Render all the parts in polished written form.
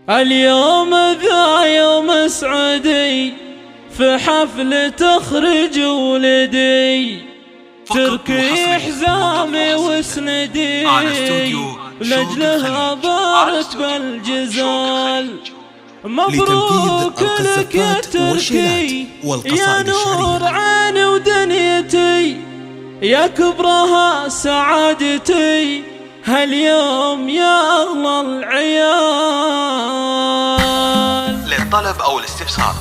اليوم ذا يوم سعدي، في حفل تخرج ولدي، تركي حزامي وسندي، ولأجله أبارك بالجزال. مبروك لك يا تركي يا نور عيني ودنيتي، يا كبرها سعادتي، هاليوم يا أغلى العيال. للطلب أو الاستفسار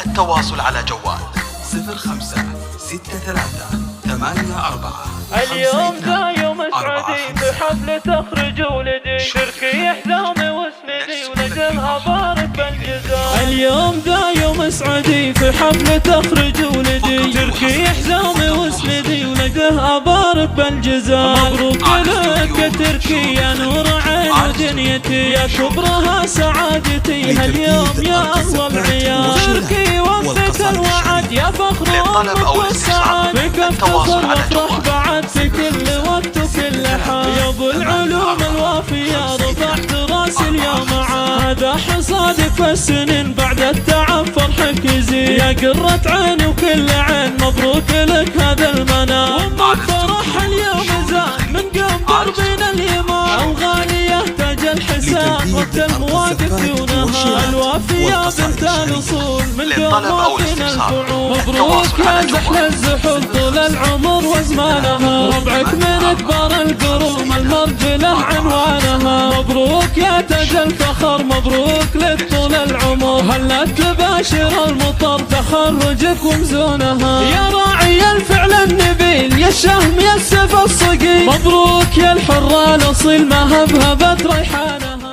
التواصل على جوال 05633844. اليوم ذا يوم سعدي، في حفل تخرج ولدي، تركي حزامي وسندي، ولأجلها بارك بالجزال. اليوم ذا يوم سعدي، في حفل تخرج ولدي، تركي حزامي وسندي، ولأجلها بارك بالجزال. مبروك لك يا تركي يا نور عين ودنيتي، يا كبرها سعادتي، هاليوم يا أغلى العيال. تركي وفيت الوعد يا فخر أمك والسعاد، بك افتخر وافرح بعد في كل وقت وكل حال. يا ابو العلوم الوافية رفعت راسي اليوم عاد، هذا حصادك فالسنين بعد التعب فرحك يزيد. يا قرة عيني وكل عين مبروك لك هذا المنام، وامك فرح اليوم زاد من قلب دربنا اليمان. الغالية تاج الحساب وقت المواقف دونها، الوافية بنت الاصول من قوافنا الفعول. مبروك يا زحل الزحول طول العمر وزمانها، ربعك من اكبر القروم المرجله عنوانها. مبروك يا تاج الفخر مبروك لك طول العمر، هلا تباشر المطر تخرجك ومزونها. يا راعي الفعل النبيل يا الشهم يا السيف الصقيل، مبروك يا الحرة الاصيل ما هبهبت ريحانها.